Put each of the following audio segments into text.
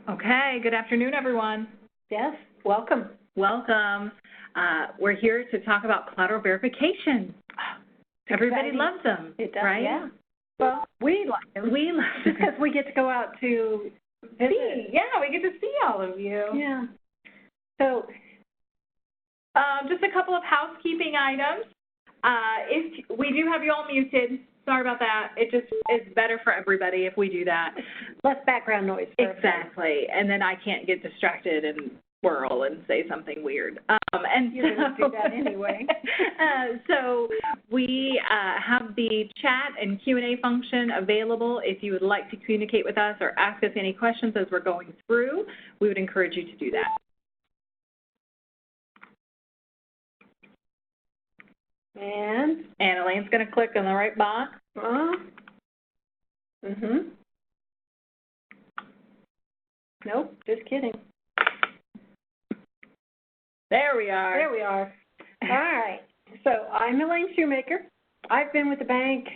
Okay, good afternoon, everyone. Yes, welcome. Welcome. We're here to talk about collateral verification. Everybody loves them, it does, right? Yeah. Well, we like them. We love them. Just because we get to go out to visit. Yeah, we get to see all of you. Yeah. So, just a couple of housekeeping items. If we do have you all muted, sorry about that. It just is better for everybody if we do that. Less background noise. Exactly, and then I can't get distracted and whirl and say something weird. And you're going to do that anyway. So we have the chat and Q&A function available. If you would like to communicate with us or ask us any questions as we're going through, we would encourage you to do that. And Elaine's going to click on the right box. Nope, just kidding. There we are. There we are. All right. So I'm Elaine Shoemaker. I've been with the bank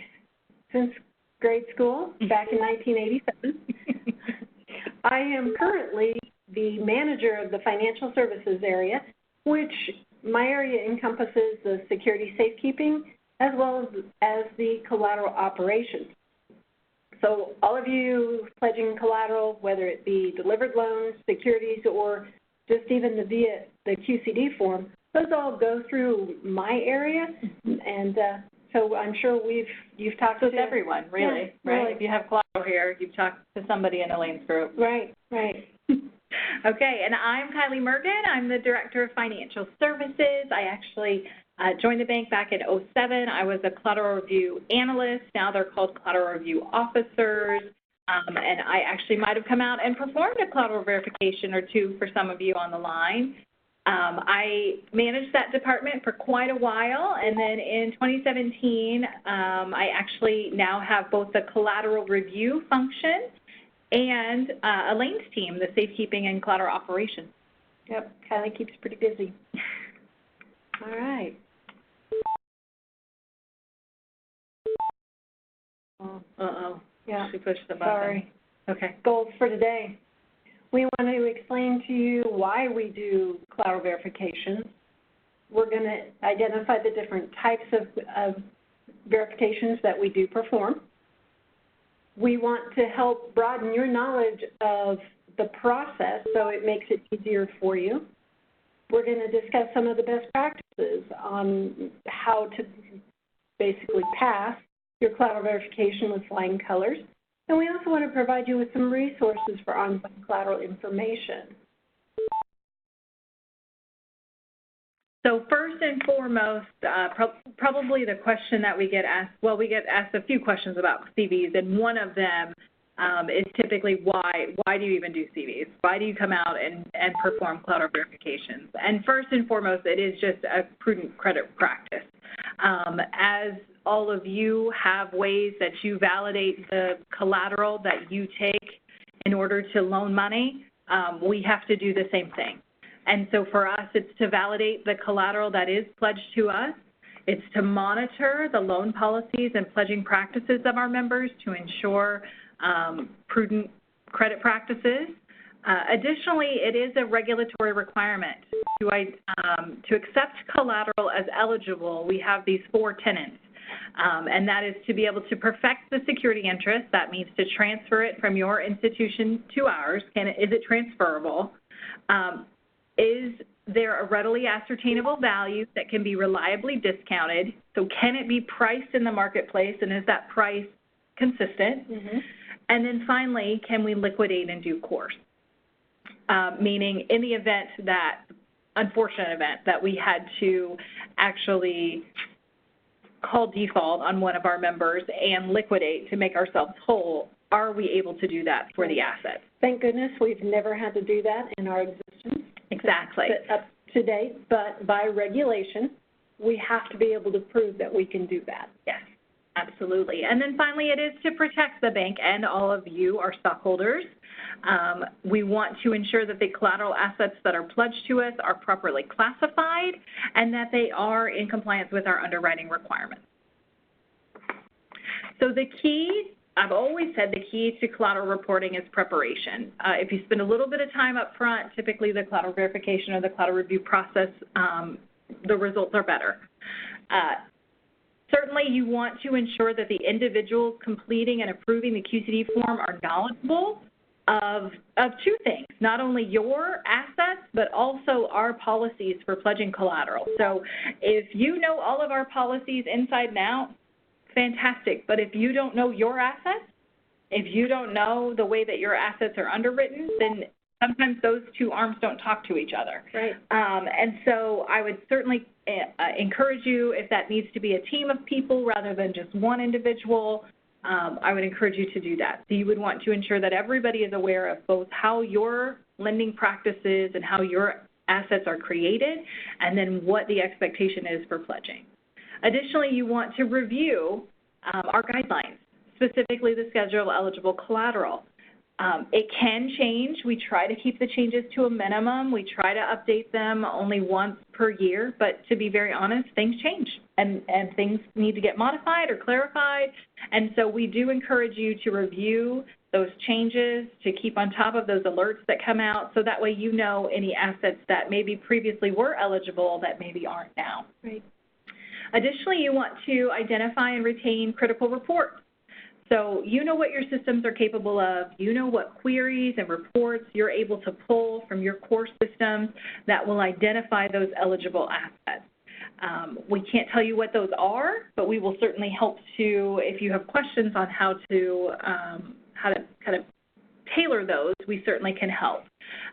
since grade school, back in 1987. I am currently the manager of the financial services area, which my area encompasses the security safekeeping as well as the collateral operations. So all of you pledging collateral, whether it be delivered loans, securities, or just even via the QCD form, those all go through my area, and so I'm sure you've talked to everyone, really, yeah, right? Really. If you have collateral here, you've talked to somebody in Elaine's group. Right. Okay, and I'm Kylie Mergen. I'm the Director of Financial Services. I actually joined the bank back in '07. I was a collateral review analyst. Now they're called collateral review officers. And I actually might have come out and performed a collateral verification or two for some of you on the line. I managed that department for quite a while, and then in 2017, I actually now have both the collateral review function and Elaine's team, the safekeeping and collateral operations. Yep, Kylie keeps pretty busy. All right. Uh-oh. Yeah. She pushed the button. Sorry. Okay. Goals for today. We want to explain to you why we do collateral verifications. We're going to identify the different types of verifications that we do perform. We want to help broaden your knowledge of the process so it makes it easier for you. We're going to discuss some of the best practices on how to basically pass your collateral verification with flying colors. And we also want to provide you with some resources for ongoing collateral information. So first and foremost, probably the question that we get asked, well, we get asked a few questions about CVs, and one of them is typically why do you even do CVs? Why do you come out and perform collateral verifications? And first and foremost, it is just a prudent credit practice. As all of you have ways that you validate the collateral that you take in order to loan money, we have to do the same thing. And so for us, it's to validate the collateral that is pledged to us. It's to monitor the loan policies and pledging practices of our members to ensure prudent credit practices. Additionally, it is a regulatory requirement to accept collateral as eligible. We have these 4 tenets, and that is to be able to perfect the security interest. That means to transfer it from your institution to ours. Is it transferable? Is there a readily ascertainable value that can be reliably discounted? So can it be priced in the marketplace, and is that price consistent? Mm-hmm. And then finally, can we liquidate in due course? Meaning in the event that, unfortunate event, that we had to actually call default on one of our members and liquidate to make ourselves whole, are we able to do that for the asset? Thank goodness we've never had to do that in our existence. Exactly. Up to date, but by regulation, we have to be able to prove that we can do that. Yes, absolutely. And then finally, it is to protect the bank and all of you, our stockholders. We want to ensure that the collateral assets that are pledged to us are properly classified and that they are in compliance with our underwriting requirements. So the key I've always said the key to collateral reporting is preparation. If you spend a little bit of time up front, typically the collateral verification or the collateral review process, the results are better. Certainly, you want to ensure that the individuals completing and approving the QCD form are knowledgeable of two things, not only your assets, but also our policies for pledging collateral. So if you know all of our policies inside and out, fantastic. But if you don't know your assets, if you don't know the way that your assets are underwritten, then sometimes those two arms don't talk to each other. Right. And so I would certainly encourage you, if that needs to be a team of people rather than just one individual, I would encourage you to do that. So you would want to ensure that everybody is aware of both how your lending practices and how your assets are created, and then what the expectation is for pledging. Additionally, you want to review our guidelines, specifically the schedule of eligible collateral. It can change. We try to keep the changes to a minimum. We try to update them only once per year, but to be very honest, things change and things need to get modified or clarified. And so we do encourage you to review those changes, to keep on top of those alerts that come out, so that way you know any assets that maybe previously were eligible that maybe aren't now. Right. Additionally, you want to identify and retain critical reports. So you know what your systems are capable of. You know what queries and reports you're able to pull from your core systems that will identify those eligible assets. We can't tell you what those are, but we will certainly help to, if you have questions on how to kind of tailor those, we certainly can help.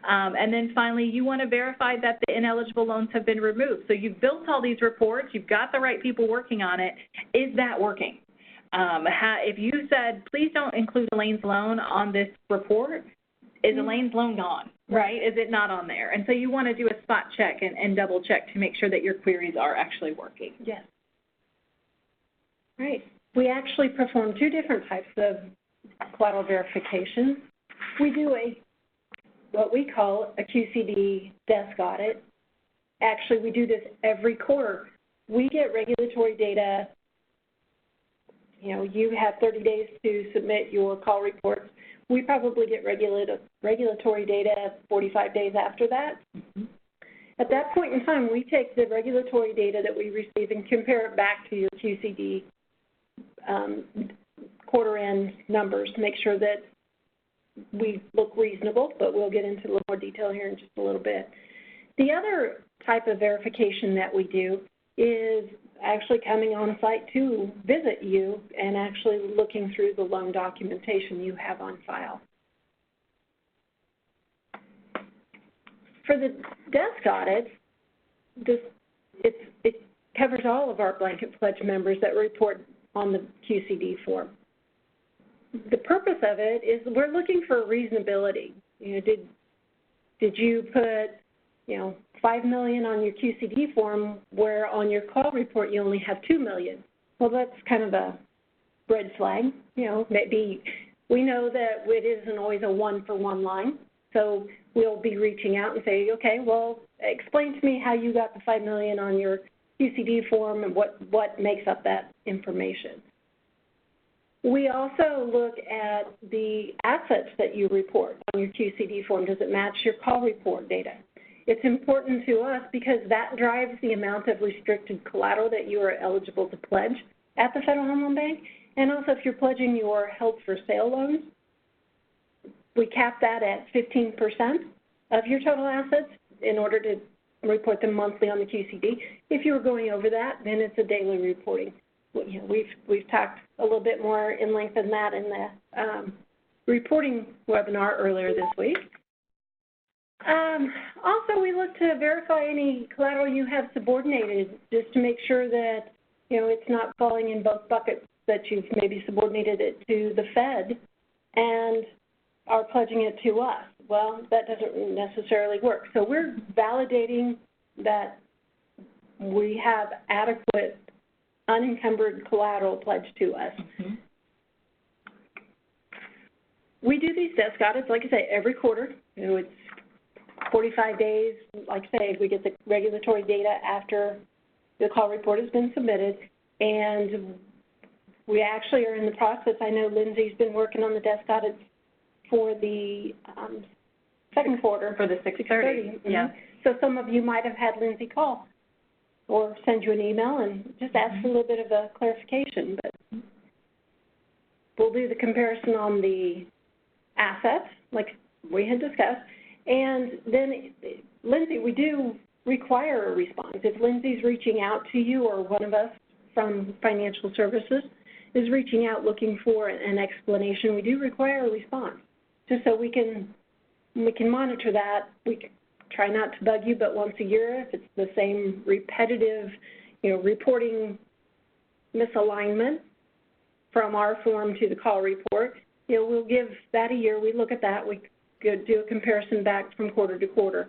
And then finally, you want to verify that the ineligible loans have been removed. So you've built all these reports, you've got the right people working on it. Is that working? If you said, please don't include Elaine's loan on this report, is Elaine's loan gone, right? Is it not on there? And so you want to do a spot check and double check to make sure that your queries are actually working. Yes. Right. We actually perform two different types of collateral verification. We do what we call a QCD desk audit. Actually, we do this every quarter. We get regulatory data. You know, you have 30 days to submit your call reports. We probably get regulatory data 45 days after that. Mm-hmm. At that point in time, we take the regulatory data that we receive and compare it back to your QCD quarter-end numbers to make sure that we look reasonable, but we'll get into a little more detail here in just a little bit. The other type of verification that we do is actually coming on site to visit you and actually looking through the loan documentation you have on file. For the desk audit, it covers all of our blanket pledge members that report on the QCD form. The purpose of it is we're looking for reasonability. You know, did you put, $5 million on your QCD form where on your call report you only have $2 million? Well, that's kind of a red flag. Maybe we know that it isn't always a one-for-one line, so we'll be reaching out and say, okay, well, explain to me how you got the $5 million on your QCD form and what makes up that information. We also look at the assets that you report on your QCD form. Does it match your call report data? It's important to us because that drives the amount of restricted collateral that you are eligible to pledge at the Federal Home Loan Bank. And also, if you're pledging your held-for-sale loans, we cap that at 15% of your total assets in order to report them monthly on the QCD. If you were going over that, then it's a daily reporting. We've talked a little bit more in length than that in the reporting webinar earlier this week. Also, we look to verify any collateral you have subordinated just to make sure that, it's not falling in both buckets, that you've maybe subordinated it to the Fed and are pledging it to us. Well, that doesn't necessarily work. So we're validating that we have adequate unencumbered collateral pledged to us. Mm-hmm. We do these desk audits, like I say, every quarter. It's 45 days. Like I say, we get the regulatory data after the call report has been submitted, and We actually are in the process. I know Lindsay's been working on the desk audits for the second quarter. For the 6:30. Yeah. So some of you might have had Lindsay call or send you an email and just ask for a little bit of a clarification. But we'll do the comparison on the assets, like we had discussed. And then, Lindsay, we do require a response. If Lindsay's reaching out to you or one of us from financial services is reaching out looking for an explanation, we do require a response, just so we can monitor that. We try not to bug you, but once a year, if it's the same repetitive, reporting misalignment from our form to the call report, we'll give that a year. We look at that. We could do a comparison back from quarter to quarter.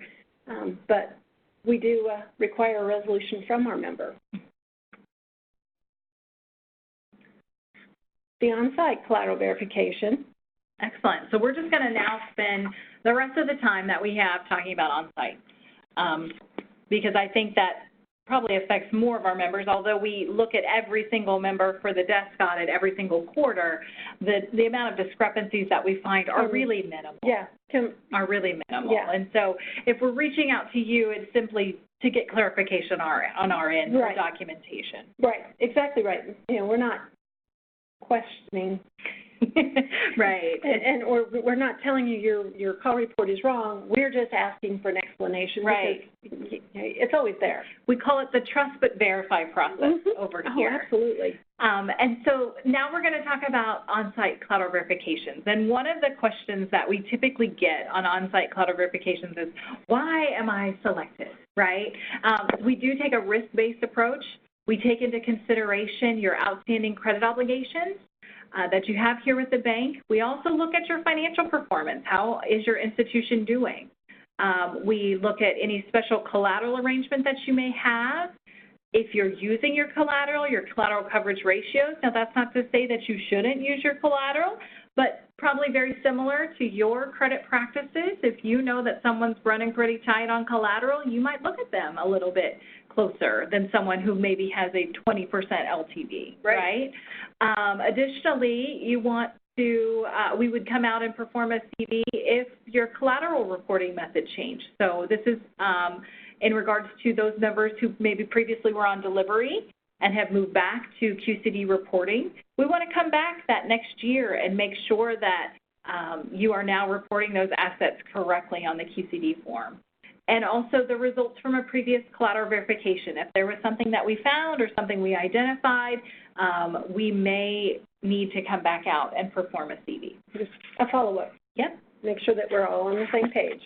But we do require a resolution from our member. The on-site collateral verification. Excellent. So we're just going to now spend the rest of the time that we have talking about on-site, because I think that probably affects more of our members. Although we look at every single member for the desk audit every single quarter, the amount of discrepancies that we find are really minimal. Yeah. Are really minimal. Yeah. And so if we're reaching out to you, it's simply to get clarification on our end for documentation. Right. Exactly right. We're not questioning. Right. Or we're not telling you your call report is wrong. We're just asking for an explanation. Right. Because it's always there. We call it the trust but verify process over here. Oh, absolutely. And so now we're going to talk about on-site collateral verifications. And one of the questions that we typically get on on-site collateral verifications is, why am I selected, right? We do take a risk-based approach. We take into consideration your outstanding credit obligations that you have here with the bank. We also look at your financial performance. How is your institution doing? We look at any special collateral arrangement that you may have. If you're using your collateral coverage ratios. Now, that's not to say that you shouldn't use your collateral, but probably very similar to your credit practices. If you know that someone's running pretty tight on collateral, you might look at them a little bit closer than someone who maybe has a 20% LTV, right? Additionally, you want to, we would come out and perform a CV if your collateral reporting method changed. So this is in regards to those members who maybe previously were on delivery and have moved back to QCD reporting. We want to come back that next year and make sure that you are now reporting those assets correctly on the QCD form. And also the results from a previous collateral verification. If there was something that we found or something we identified, we may need to come back out and perform a CV. Just a follow-up. Yep. Make sure that we're all on the same page.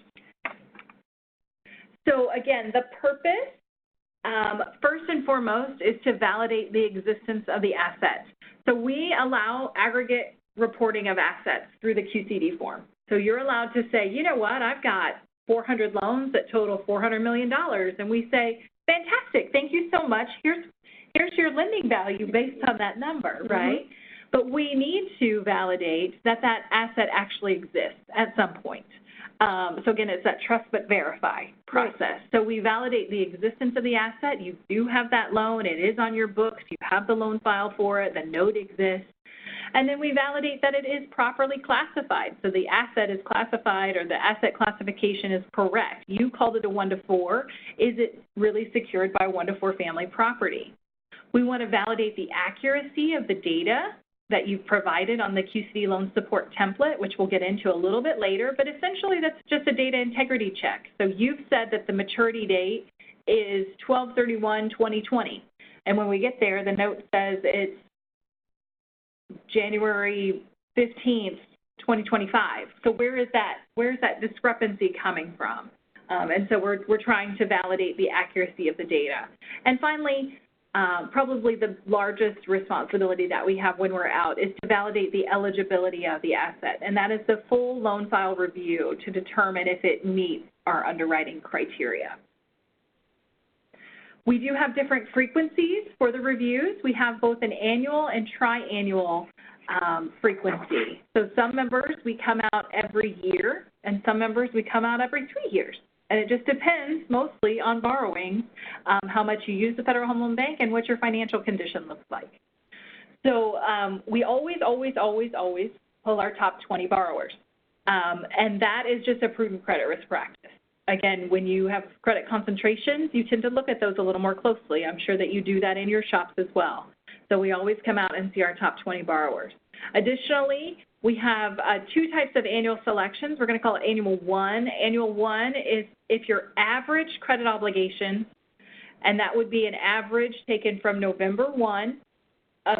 So again, the purpose, first and foremost, is to validate the existence of the assets. So we allow aggregate reporting of assets through the QCD form. So you're allowed to say, you know what, I've got 400 loans that total $400 million. And we say, fantastic, thank you so much. Here's your lending value based on that number, right? But we need to validate that that asset actually exists at some point. So again, it's that trust but verify process. So we validate the existence of the asset. You do have that loan. It is on your books. You have the loan file for it. The note exists. And then we validate that it is properly classified. So the asset is classified or the asset classification is correct. You called it a 1 to 4. Is it really secured by 1 to 4 family property? We want to validate the accuracy of the data that you've provided on the QCD loan support template, which we'll get into a little bit later, but essentially that's just a data integrity check. So you've said that the maturity date is 12/31/2020, and when we get there, the note says it's January 15th, 2025. So where's that discrepancy coming from? And so we're trying to validate the accuracy of the data. And finally, probably the largest responsibility that we have when we're out is to validate the eligibility of the asset, and that is the full loan file review to determine if it meets our underwriting criteria. We do have different frequencies for the reviews. We have both an annual and triannual frequency. So some members, we come out every year, and some members, we come out every 3 years. And it just depends mostly on borrowing, how much you use the Federal Home Loan Bank and what your financial condition looks like. So we always pull our top 20 borrowers. And that is just a prudent credit risk practice. Again, when you have credit concentrations, you tend to look at those a little more closely. I'm sure that you do that in your shops as well. So we always come out and see our top 20 borrowers. Additionally, we have two types of annual selections. We're going to call it Annual 1. Annual 1 is if your average credit obligations, and that would be an average taken from November 1 of,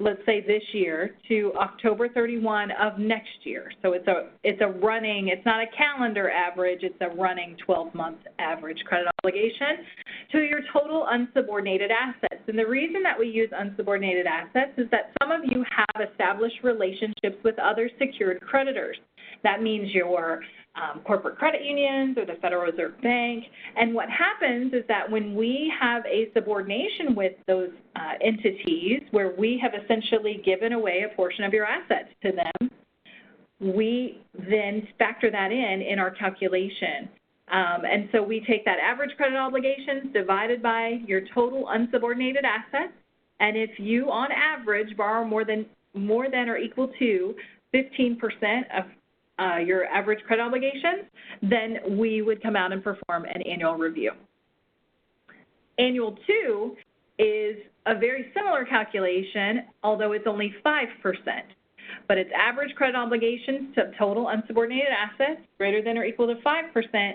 let's say, this year to October 31 of next year. So it's a running, it's not a calendar average, it's a running 12-month average credit obligation to your total unsubordinated assets. And the reason that we use unsubordinated assets is that some of you have established relationships with other secured creditors. That means your corporate credit unions or the Federal Reserve Bank. And what happens is that when we have a subordination with those entities where we have essentially given away a portion of your assets to them, we then factor that in our calculation. And so we take that average credit obligations divided by your total unsubordinated assets, and if you, on average, borrow more than or equal to 15% of your average credit obligations, then we would come out and perform an annual review. Annual 2 is a very similar calculation, although it's only 5%. But it's average credit obligations to total unsubordinated assets greater than or equal to 5%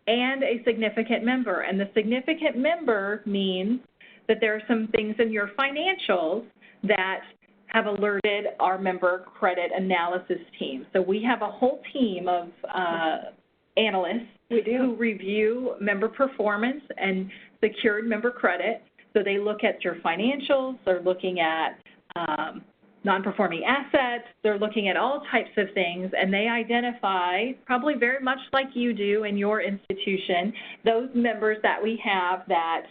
and a significant member. And the significant member means that there are some things in your financials that have alerted our member credit analysis team. So we have a whole team of analysts who review member performance and secured member credit. So they look at your financials, they're looking at non-performing assets, they're looking at all types of things, and they identify, probably very much like you do in your institution, those members that we have that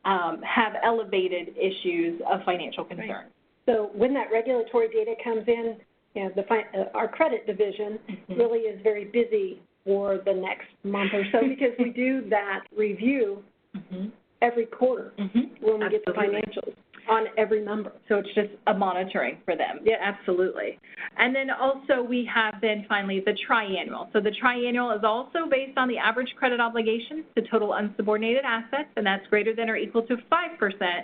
have elevated issues of financial concern. Right. So when that regulatory data comes in, you know, our credit division really is very busy for the next month or so because we do that review every quarter when we get the financials on every member. So it's just a monitoring for them. Yeah, absolutely. And then also we have then finally the triannual. So the triannual is also based on the average credit obligations to total unsubordinated assets, and that's greater than or equal to 5%.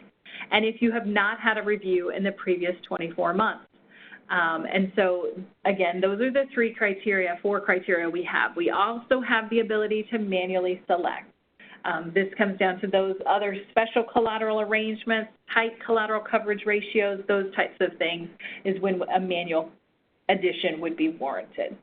And if you have not had a review in the previous 24 months. And so, again, those are the four criteria we have. We also have the ability to manually select. This comes down to those other special collateral arrangements, tight collateral coverage ratios, those types of things is when a manual addition would be warranted.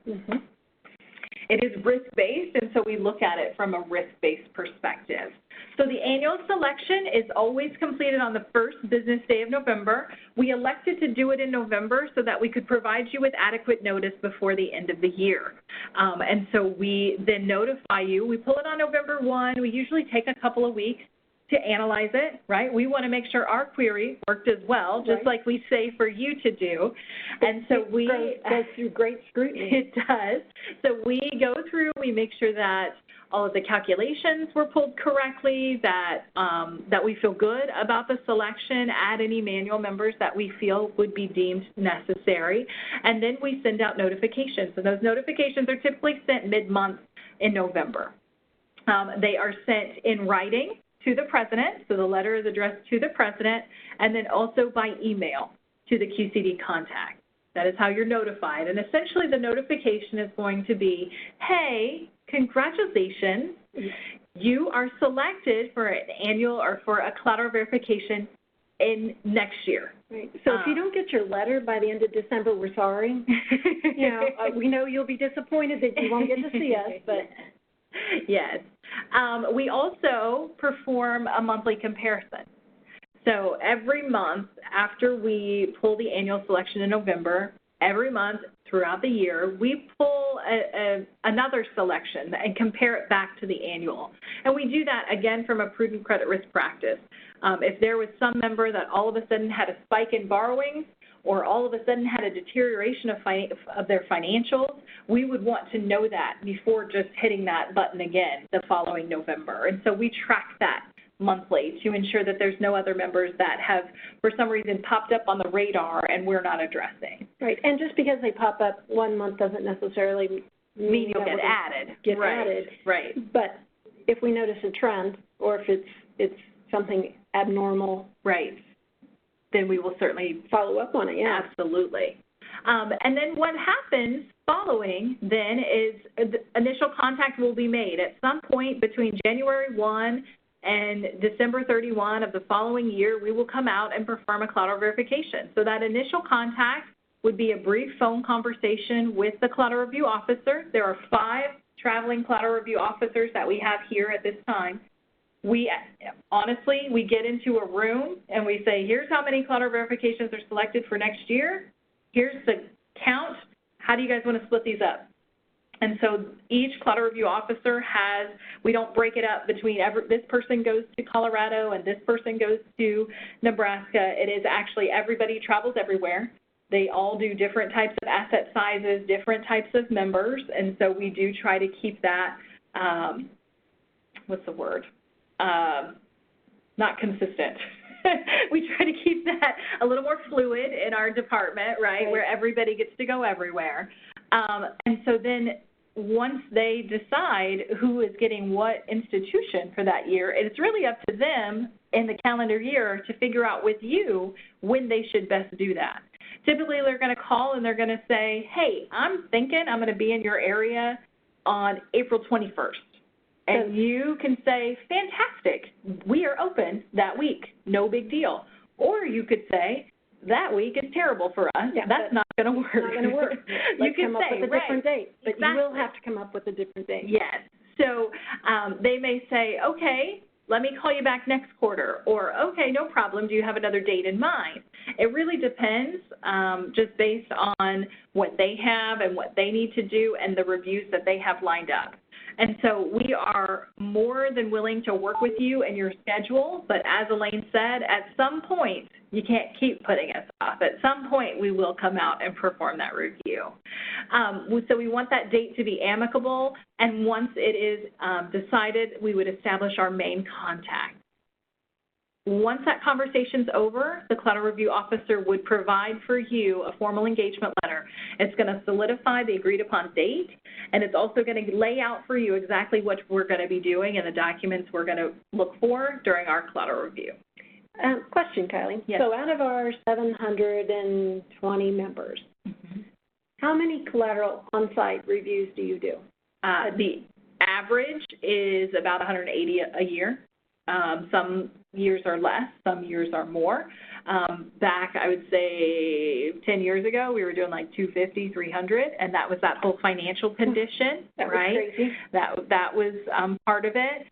It is risk-based, and so we look at it from a risk-based perspective. So the annual selection is always completed on the first business day of November. We elected to do it in November so that we could provide you with adequate notice before the end of the year. And so we then notify you. We pull it on November 1. We usually take a couple of weeks to analyze it, right? We want to make sure our query worked as well, just like we say for you to do. And so we goes through great scrutiny. It does. So we go through, we make sure that all of the calculations were pulled correctly, that that we feel good about the selection, add any manual members that we feel would be deemed necessary, and then we send out notifications. And those notifications are typically sent mid-month in November. They are sent in writing to the president, so the letter is addressed to the president, and then also by email to the QCD contact. That is how you're notified. And essentially the notification is going to be, hey, congratulations, you are selected for an annual or for a collateral verification in next year. Right. So if you don't get your letter by the end of December, we're sorry. You know, we know you'll be disappointed that you won't get to see us, but yes. We also perform a monthly comparison. So every month after we pull the annual selection in November, every month throughout the year, we pull another selection and compare it back to the annual. And we do that, again, from a prudent credit risk practice. If there was some member that all of a sudden had a spike in borrowings or all of a sudden had a deterioration of their financials, we would want to know that before just hitting that button again the following November. And so we track that monthly to ensure that there's no other members that have, for some reason, popped up on the radar and we're not addressing. Right, and just because they pop up one month doesn't necessarily mean you'll get added. Right. But if we notice a trend, or if it's something abnormal, right, then we will certainly follow up on it. Yeah, absolutely. And then what happens following then is the initial contact will be made at some point between January 1 and December 31 of the following year. We will come out and perform a collateral verification. So that initial contact would be a brief phone conversation with the collateral review officer. There are 5 traveling collateral review officers that we have here at this time. We honestly, we get into a room and we say, here's how many collateral verifications are selected for next year. Here's the count. How do you guys want to split these up? And so each collateral review officer has, we don't break it up between this person goes to Colorado and this person goes to Nebraska. It is actually everybody travels everywhere. They all do different types of asset sizes, different types of members, and so we do try to keep that, what's the word? Not consistent. We try to keep that a little more fluid in our department, right, where everybody gets to go everywhere. And so then once they decide who is getting what institution for that year, it's really up to them in the calendar year to figure out with you when they should best do that. Typically, they're going to call and they're going to say, hey, I'm thinking I'm going to be in your area on April 21st. And you can say, fantastic, we are open that week, no big deal. Or you could say, that week is terrible for us. Yeah, that's not going to work. Not going to work. Let's come up with a different date. But you will have to come up with a different date. Yes. So they may say, okay, let me call you back next quarter. Or, okay, no problem. Do you have another date in mind? It really depends just based on what they have and what they need to do and the reviews that they have lined up. And so we are more than willing to work with you and your schedule, but as Elaine said, at some point, you can't keep putting us off. At some point, we will come out and perform that review. So we want that date to be amicable, and once it is decided, we would establish our main contact. Once that conversation's over, the collateral review officer would provide for you a formal engagement letter. It's going to solidify the agreed upon date, and it's also going to lay out for you exactly what we're going to be doing and the documents we're going to look for during our collateral review. Question, Kylie. Yes. So out of our 720 members, how many collateral on-site reviews do you do? The average is about 180 a year. Some years are less, some years are more. Back, I would say 10 years ago, we were doing like 250, 300, and that was that whole financial condition, that right? Was crazy. That was part of it.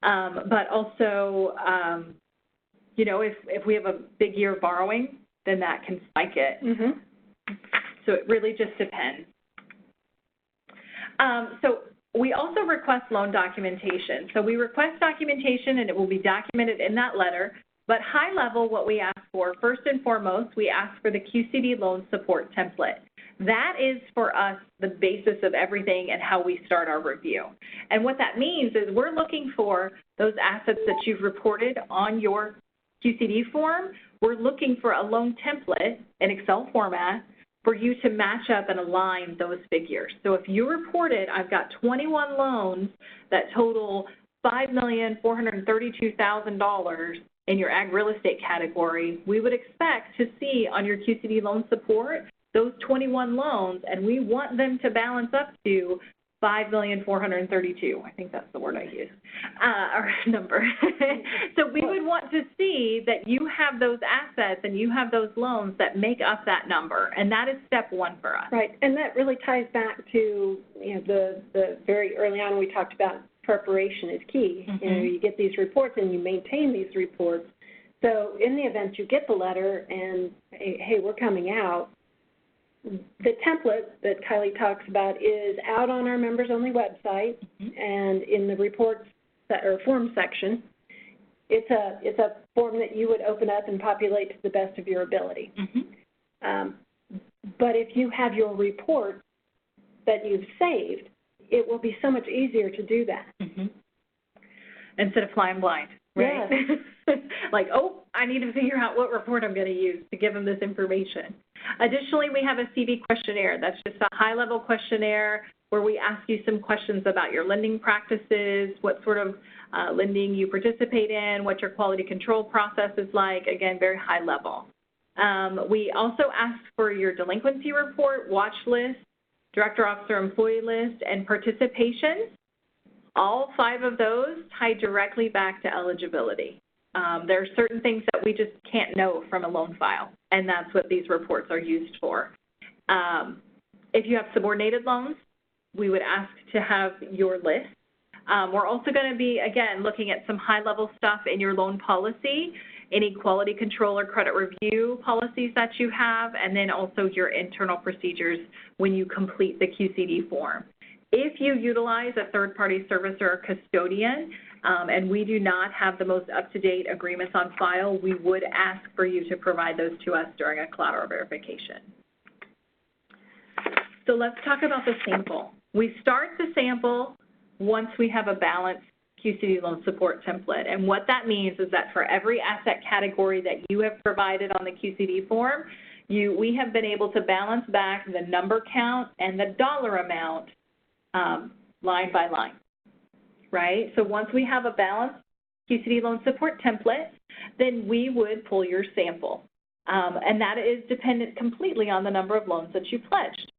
But also, you know, if we have a big year of borrowing, then that can spike it. So it really just depends. So we also request loan documentation. So we request documentation, and it will be documented in that letter. But high level, what we ask for, first and foremost, we ask for the QCD loan support template. That is, for us, the basis of everything and how we start our review. And what that means is we're looking for those assets that you've reported on your QCD form. We're looking for a loan template in Excel format for you to match up and align those figures. So if you reported, I've got 21 loans that total $5,432,000 in your ag real estate category, we would expect to see on your QCD loan support those 21 loans, and we want them to balance up to $5,432,000. I think that's the word I used, or number. So we would want to see that you have those assets and you have those loans that make up that number, and that is step one for us. Right, and that really ties back to, you know, the very early on we talked about preparation is key. You know, you get these reports and you maintain these reports. So in the event you get the letter and, hey, we're coming out, the template that Kylie talks about is out on our members-only website, and in the reports or form section, it's a form that you would open up and populate to the best of your ability. But if you have your report that you've saved, it will be so much easier to do that. Instead of flying blind. right? Yes. Like, oh, I need to figure out what report I'm going to use to give them this information. Additionally, we have a CV questionnaire. That's just a high-level questionnaire where we ask you some questions about your lending practices, what sort of lending you participate in, what your quality control process is like, again, very high level. We also ask for your delinquency report, watch list, director, officer, employee list, and participation. All 5 of those tie directly back to eligibility. There are certain things that we just can't know from a loan file, and that's what these reports are used for. If you have subordinated loans, we would ask to have your list. We're also going to be, again, looking at some high-level stuff in your loan policy, any quality control or credit review policies that you have, and then also your internal procedures when you complete the QCD form. If you utilize a third-party servicer or custodian, and we do not have the most up-to-date agreements on file, we would ask for you to provide those to us during a collateral verification. So let's talk about the sample. We start the sample once we have a balanced QCD loan support template. And what that means is that for every asset category that you have provided on the QCD form, we have been able to balance back the number count and the dollar amount line by line, right? So once we have a balanced QCD loan support template, then we would pull your sample. And that is dependent completely on the number of loans that you pledged.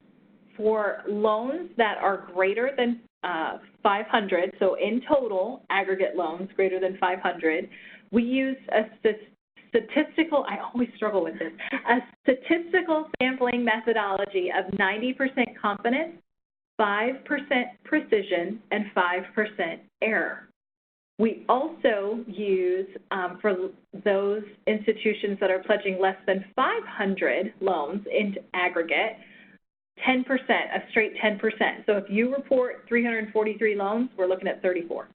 For loans that are greater than 500, so in total, aggregate loans greater than 500, we use a statistical, I always struggle with this, a statistical sampling methodology of 90% confidence, 5% precision, and 5% error. We also use, for those institutions that are pledging less than 500 loans in aggregate, 10%, a straight 10%. So if you report 343 loans, we're looking at 34,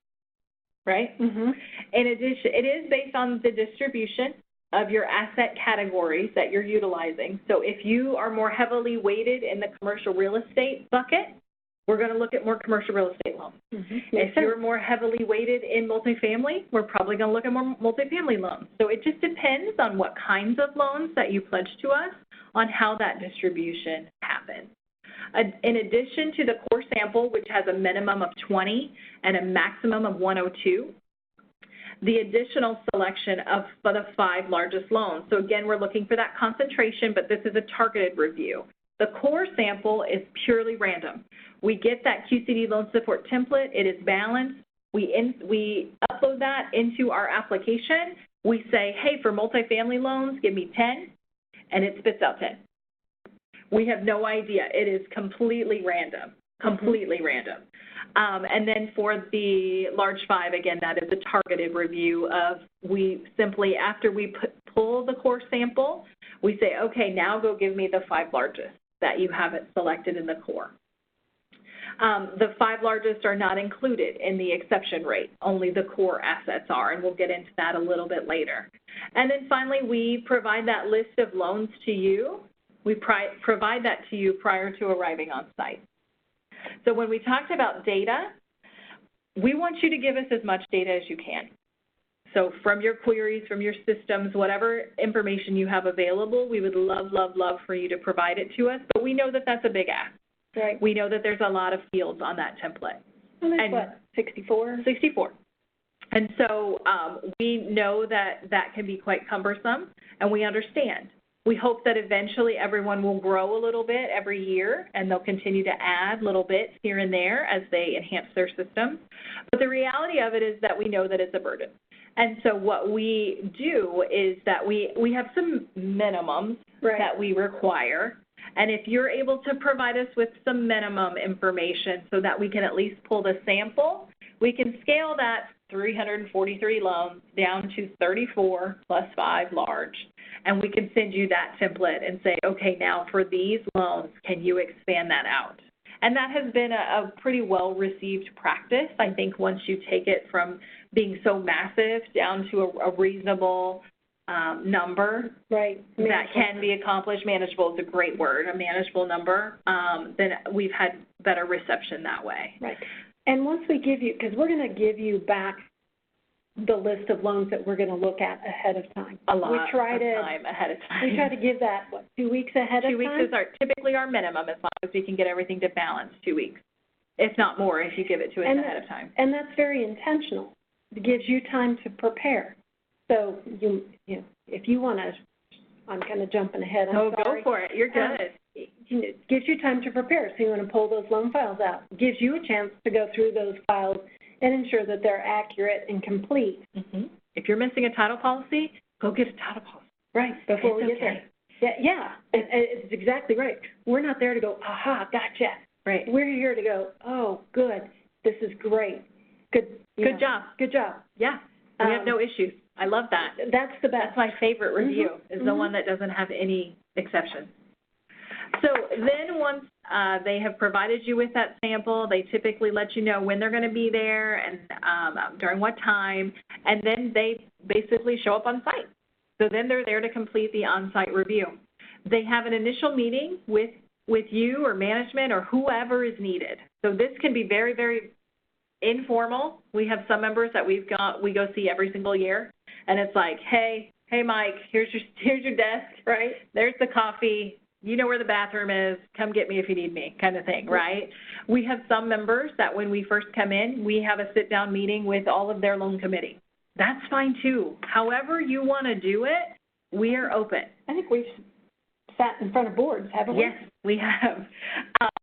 right? Mm-hmm. In addition, it is based on the distribution of your asset categories that you're utilizing. So if you are more heavily weighted in the commercial real estate bucket, we're going to look at more commercial real estate loans. Mm-hmm. If you're more heavily weighted in multifamily, we're probably going to look at more multifamily loans. So it just depends on what kinds of loans that you pledge to us on how that distribution happens. In addition to the core sample, which has a minimum of 20 and a maximum of 102, the additional selection of the 5 largest loans. So again, we're looking for that concentration, but this is a targeted review. The core sample is purely random. We get that QCD loan support template. It is balanced. We upload that into our application. We say, hey, for multifamily loans, give me 10, and it spits out 10. We have no idea. It is completely random, random. And then for the large 5, again, that is a targeted review of we simply, after we pull the core sample, we say, okay, now go give me the 5 largest that you haven't selected in the core. The 5 largest are not included in the exception rate. Only the core assets are, and we'll get into that a little bit later. And then finally, we provide that list of loans to you. We provide that to you prior to arriving on site. So when we talked about data, we want you to give us as much data as you can. So from your queries, from your systems, whatever information you have available, we would love, love, love for you to provide it to us. But we know that that's a big ask. Right. We know that there's a lot of fields on that template. Well, there's what, 64? 64. And so we know that that can be quite cumbersome, and we understand. We hope that eventually everyone will grow a little bit every year, and they'll continue to add little bits here and there as they enhance their systems. But the reality of it is that we know that it's a burden. And so what we do is that we have some minimums that we require. And if you're able to provide us with some minimum information so that we can at least pull the sample, we can scale that 343 loans down to 34 plus 5 large. And we can send you that template and say, okay, now for these loans, can you expand that out? And that has been a pretty well-received practice. I think once you take it from being so massive down to a reasonable number that can be accomplished, manageable is a great word, a manageable number, then we've had better reception that way. Right. And once we give you, because we're going to give you back the list of loans that we're going to look at ahead of time. A lot of time ahead of time. We try to give that, 2 weeks ahead of time? 2 weeks is typically our minimum, as long as we can get everything to balance 2 weeks, if not more, if you give it to us ahead of time. And that's very intentional. It gives you time to prepare. So, you know, if you want to, I'm kind of jumping ahead, I'm sorry. Go for it. You're good. It gives you time to prepare. So you want to pull those loan files out. It gives you a chance to go through those files and ensure that they're accurate and complete. Mm-hmm. If you're missing a title policy, go get a title policy. Right, before we get there. Yeah, it's exactly right. We're not there to go, aha, gotcha. Right. We're here to go, oh, good, this is great. Good job. Good job. Yeah, we have no issues. I love that. That's the best. That's my favorite review, is the one that doesn't have any exceptions. So then once they have provided you with that sample, they typically let you know when they're going to be there and during what time, and then they basically show up on site. So then they're there to complete the on-site review. They have an initial meeting with you or management or whoever is needed. So this can be very, very informal. We have some members that we go see every single year, and it's like, hey Mike, here's your desk, right? There's the coffee. You know where the bathroom is. Come get me if you need me, kind of thing, right? We have some members that when we first come in, we have a sit-down meeting with all of their loan committee. That's fine too. However you want to do it, we are open. I think we've sat in front of boards, haven't we? Yes, we have.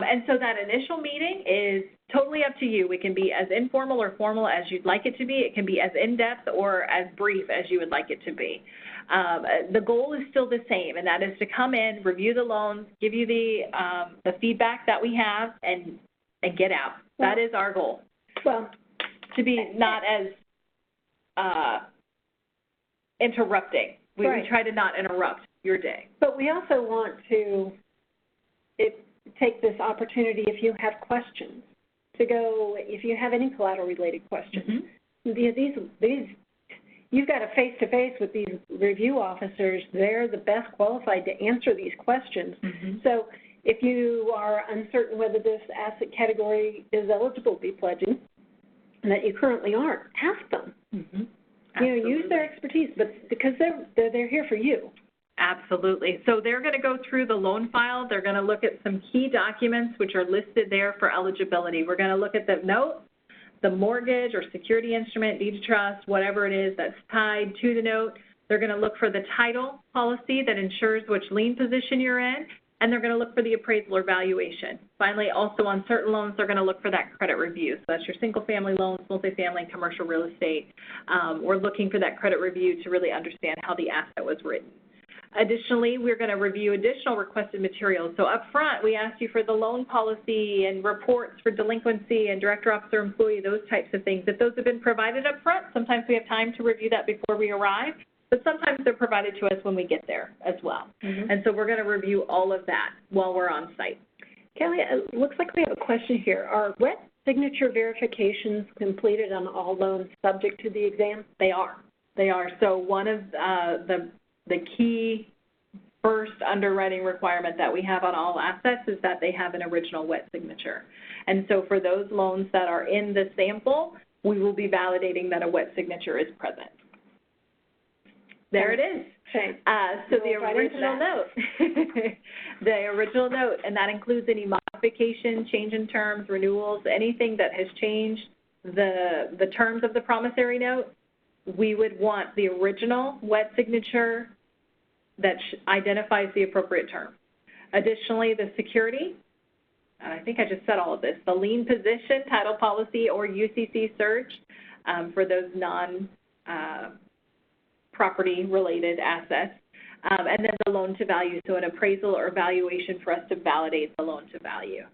And so that initial meeting is totally up to you. It can be as informal or formal as you'd like it to be. It can be as in-depth or as brief as you would like it to be. The goal is still the same, and that is to come in, review the loans, give you the feedback that we have, and get out. That is our goal. Well, to be not as interrupting. We try to not interrupt your day. But we also want to take this opportunity, if you have questions, to go, if you have any collateral-related questions. These you've got a face-to-face with these review officers. They're the best qualified to answer these questions. So if you are uncertain whether this asset category is eligible to be pledging, and that you currently aren't, ask them. You know, use their expertise, but because they're here for you. Absolutely. So they're going to go through the loan file. They're going to look at some key documents which are listed there for eligibility. We're going to look at the note, the mortgage or security instrument, deed of trust, whatever it is that's tied to the note. They're going to look for the title policy that ensures which lien position you're in, and they're going to look for the appraisal or valuation. Finally, also on certain loans, they're going to look for that credit review. So that's your single-family loans, multifamily, commercial real estate. We're looking for that credit review to really understand how the asset was written. Additionally, we're going to review additional requested materials. So up front, we asked you for the loan policy and reports for delinquency and director, officer, employee, those types of things. If those have been provided up front, sometimes we have time to review that before we arrive, but sometimes they're provided to us when we get there as well. And so we're going to review all of that while we're on site. Kelly, it looks like we have a question here. Are wet signature verifications completed on all loans subject to the exam? They are. They are. So one of the key first underwriting requirement that we have on all assets is that they have an original wet signature. And so for those loans that are in the sample, we will be validating that a wet signature is present. There it is. Okay. So the original note, the original note, and that includes any modification, change in terms, renewals, anything that has changed the terms of the promissory note, we would want the original wet signature that identifies the appropriate term. Additionally, the security, and I think I just said all of this, the lien position, title policy, or UCC search for those non-property-related assets, and then the loan-to-value, so an appraisal or valuation for us to validate the loan-to-value.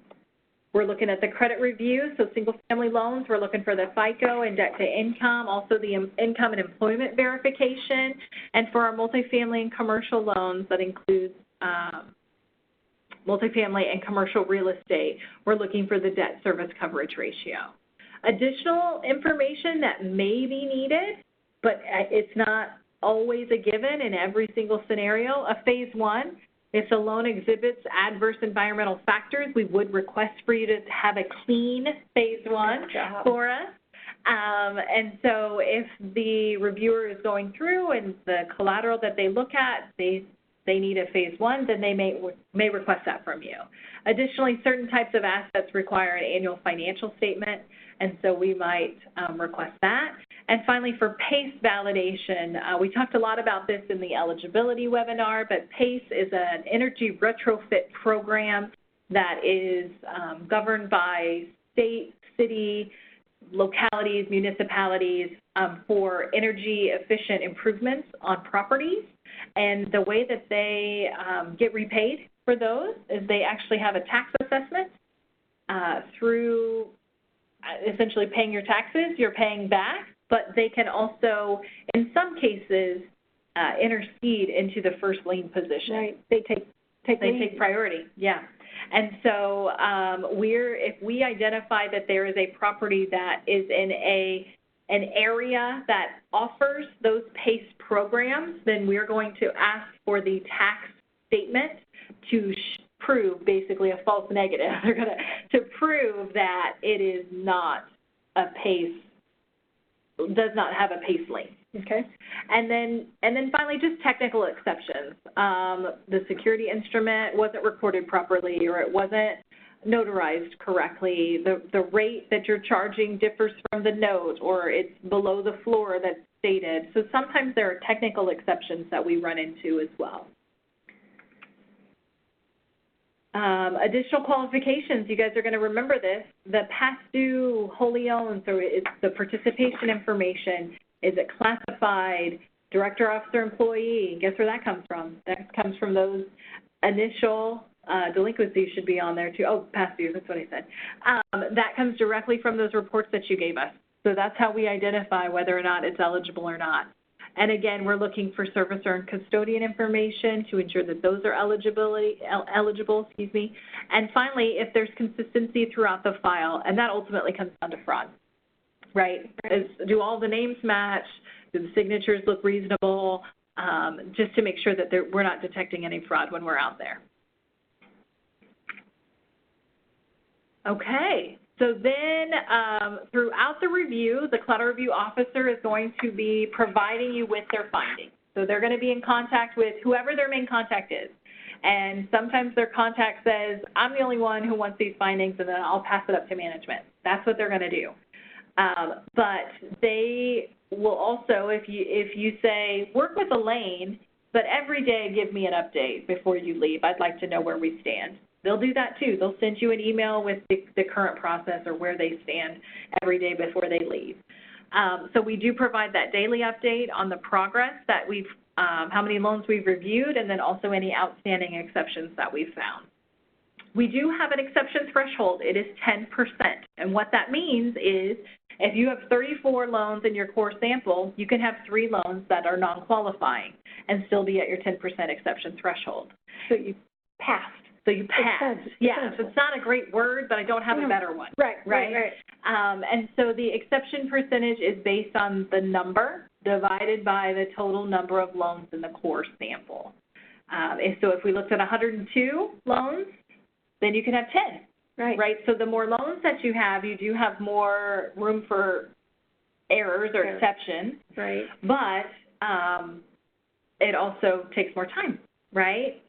We're looking at the credit review, so single-family loans, we're looking for the FICO and debt-to-income, also the income and employment verification, and for our multifamily and commercial loans, that includes multifamily and commercial real estate, we're looking for the debt service coverage ratio. Additional information that may be needed, but it's not always a given in every single scenario, a phase one. If the loan exhibits adverse environmental factors, we would request for you to have a clean phase one for us. And so if the reviewer is going through and the collateral that they look at, they need a phase one, then they may request that from you. Additionally, certain types of assets require an annual financial statement, and so we might request that. And finally, for PACE validation, we talked a lot about this in the eligibility webinar, but PACE is an energy retrofit program that is governed by state, city, localities, municipalities for energy efficient improvements on properties. And the way that they get repaid for those is they actually have a tax assessment through essentially paying your taxes, you're paying back, but they can also, in some cases, intercede into the first lien position. Right, they take priority, yeah. And so if we identify that there is a property that is in an area that offers those PACE programs, then we're going to ask for the tax statement to prove basically a false negative. They're going to prove that it is not a PACE, does not have a PACE lien. Okay. And then finally, just technical exceptions. The security instrument wasn't recorded properly, or it wasn't notarized correctly. The rate that you're charging differs from the note, or it's below the floor that's stated. So sometimes there are technical exceptions that we run into as well. Additional qualifications, you guys are going to remember this. The past due, wholly owned, so it's the participation information. Is it classified, director, officer, employee? Guess where that comes from? That comes from those initial delinquencies should be on there too. Oh, past due, that's what I said. That comes directly from those reports that you gave us. So that's how we identify whether or not it's eligible or not. And again, we're looking for servicer and custodian information to ensure that those are eligible. And finally, if there's consistency throughout the file, and that ultimately comes down to fraud, right? Do all the names match? Do the signatures look reasonable? Just to make sure that we're not detecting any fraud when we're out there. Okay. So then throughout the review, the collateral review officer is going to be providing you with their findings. So they're going to be in contact with whoever their main contact is. And sometimes their contact says, I'm the only one who wants these findings, and then I'll pass it up to management. That's what they're going to do. But they will also, if you say, work with Elaine, but every day give me an update before you leave. I'd like to know where we stand. They'll do that too. They'll send you an email with the current process or where they stand every day before they leave. So we do provide that daily update on the progress that we've, how many loans we've reviewed, and then also any outstanding exceptions that we've found. We do have an exception threshold. It is 10%. And what that means is if you have 34 loans in your core sample, you can have 3 loans that are non-qualifying and still be at your 10% exception threshold. So you passed. So you pass. Yeah, so it's not a great word, but I don't have a better one. Right. And so the exception percentage is based on the number divided by the total number of loans in the core sample. So if we looked at 102 loans, then you can have 10. Right. So the more loans that you do have more room for errors or exceptions. Right. But it also takes more time, right?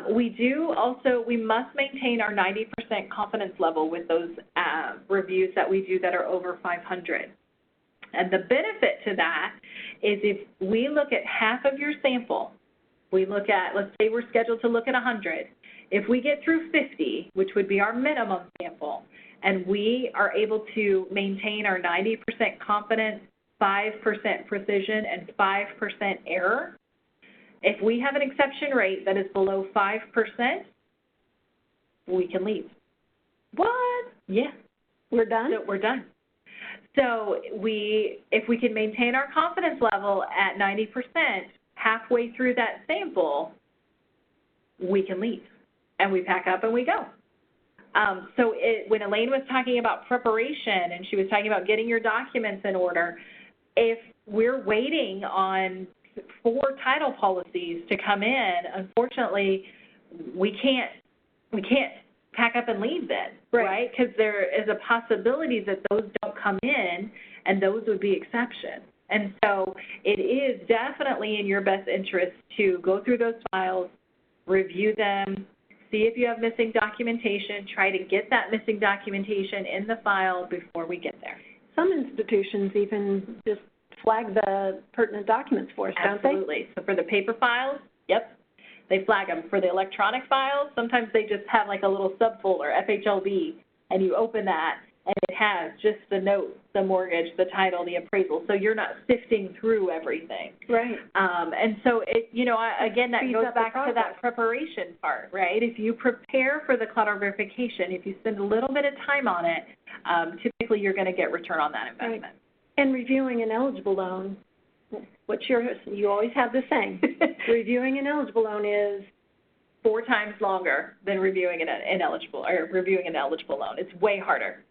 We must maintain our 90% confidence level with those reviews that we do that are over 500. And the benefit to that is if we look at half of your sample, we look at, let's say we're scheduled to look at 100. If we get through 50, which would be our minimum sample, and we are able to maintain our 90% confidence, 5% precision, and 5% error, if we have an exception rate that is below 5%, we can leave. What? Yeah. We're done? So we're done. So if we can maintain our confidence level at 90%, halfway through that sample, we can leave. And we pack up and we go. When Elaine was talking about preparation and she was talking about getting your documents in order, if we're waiting on 4 title policies to come in, unfortunately, we can't pack up and leave then, right? Because there is a possibility that those don't come in, and those would be exceptions. And so it is definitely in your best interest to go through those files, review them, see if you have missing documentation, try to get that missing documentation in the file before we get there. Some institutions even just flag the pertinent documents for us, don't they? Absolutely. So for the paper files, yep, they flag them. For the electronic files, sometimes they just have like a little subfolder, FHLB, and you open that, and it has just the note, the mortgage, the title, the appraisal. So you're not sifting through everything. Right. And so, again, that goes back to that preparation part, right? If you prepare for the collateral verification, if you spend a little bit of time on it, typically you're going to get return on that investment. Right. And reviewing an eligible loan, you always have the saying, reviewing an eligible loan is 4 times longer than reviewing an eligible loan. It's way harder.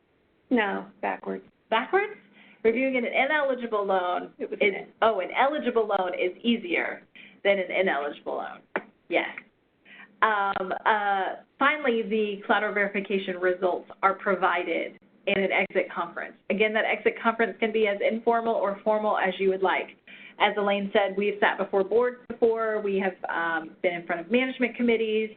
No, backwards. Backwards? Reviewing an ineligible loan an eligible loan is easier than an ineligible loan. Yes. Finally, the collateral verification results are provided in an exit conference. Again, that exit conference can be as informal or formal as you would like. As Elaine said, we've sat before boards before. We have been in front of management committees.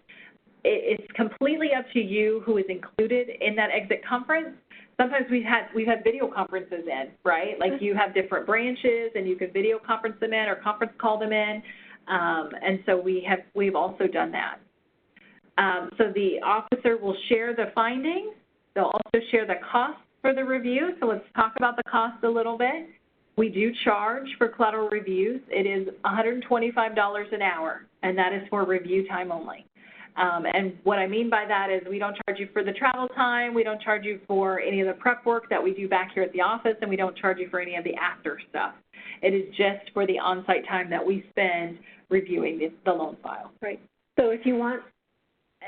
It's completely up to you who is included in that exit conference. Sometimes we've had video conferences in, right? Like you have different branches and you can video conference them in or conference call them in. And so we've also done that. So the officer will share the findings. They'll also share the cost for the review. So let's talk about the cost a little bit. We do charge for collateral reviews. It is $125 an hour, and that is for review time only. And what I mean by that is we don't charge you for the travel time, we don't charge you for any of the prep work that we do back here at the office, and we don't charge you for any of the after stuff. It is just for the on-site time that we spend reviewing the loan file. Right. So if you want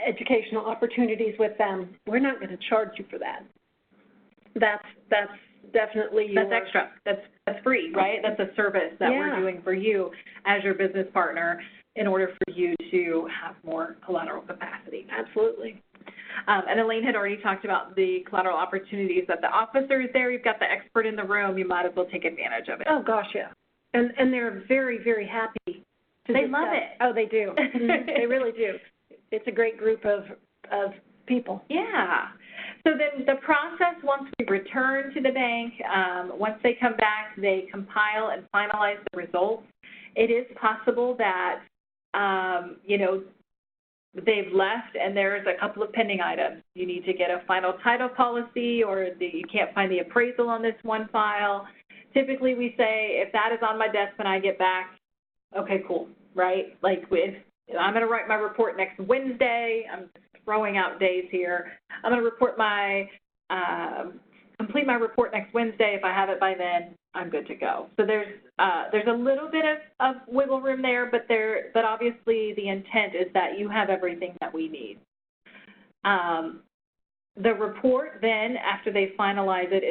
educational opportunities with them, we're not going to charge you for that. That's definitely That's extra. That's free, right? That's a service that we're doing for you as your business partner in order for you to have more collateral capacity. Absolutely. And Elaine had already talked about the collateral opportunities that the officer is there. You've got the expert in the room. You might as well take advantage of it. Oh, gosh, yeah. And they're very, very happy. They love it. Oh, they do. They really do. It's a great group of people. Yeah. So then the process, once we return to the bank, once they come back, they compile and finalize the results. It is possible that, they've left and there's a couple of pending items. You need to get a final title policy or you can't find the appraisal on this one file. Typically we say, if that is on my desk when I get back, okay, cool, right? Like if I'm going to write my report next Wednesday, I'm throwing out days here. I'm going to report complete my report next Wednesday. If I have it by then, I'm good to go. So there's a little bit of wiggle room there, but obviously the intent is that you have everything that we need. The report then, after they finalize it,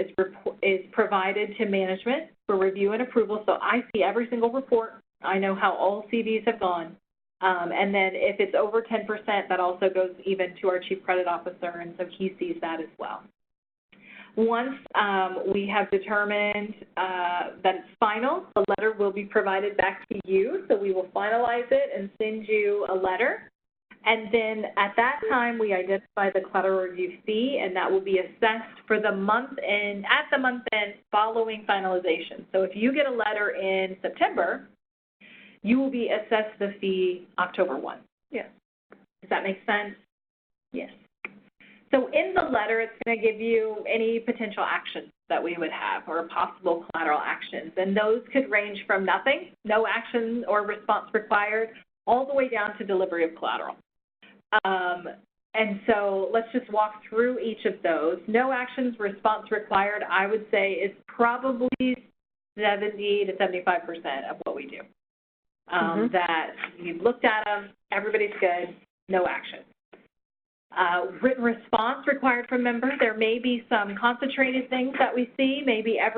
is provided to management for review and approval. So I see every single report. I know how all CVs have gone. And then if it's over 10%, that also goes even to our chief credit officer, and so he sees that as well. Once we have determined that it's final, a letter will be provided back to you. So we will finalize it and send you a letter. And then at that time, we identify the collateral review fee, and that will be assessed for the month end, at the month end following finalization. So if you get a letter in September, you will be assessed the fee October 1. Yes. Does that make sense? Yes. So in the letter, it's going to give you any potential actions that we would have or possible collateral actions. And those could range from nothing, no action or response required, all the way down to delivery of collateral. And so let's just walk through each of those. No actions, response required, I would say is probably 70 to 75% of what we do. That you've looked at them, everybody's good, no action. Written response required from members. There may be some concentrated things that we see. Maybe a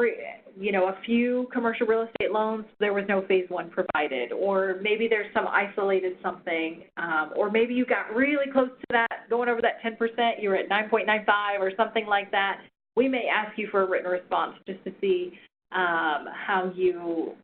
few commercial real estate loans, there was no phase 1 provided, or maybe there's some isolated something, or maybe you got really close to that, going over that 10%, you were at 9.95 or something like that. We may ask you for a written response just to see how you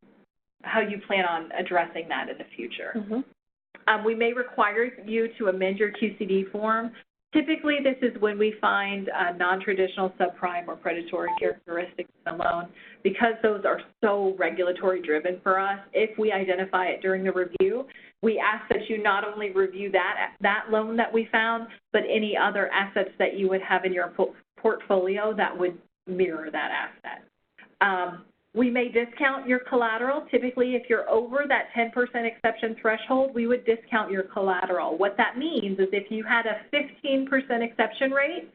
plan on addressing that in the future. Mm-hmm. We may require you to amend your QCD form. Typically, this is when we find non-traditional subprime or predatory characteristics in a loan. Because those are so regulatory driven for us, if we identify it during the review, we ask that you not only review that loan that we found, but any other assets that you would have in your portfolio that would mirror that asset. We may discount your collateral. Typically, if you're over that 10% exception threshold, we would discount your collateral. What that means is if you had a 15% exception rate,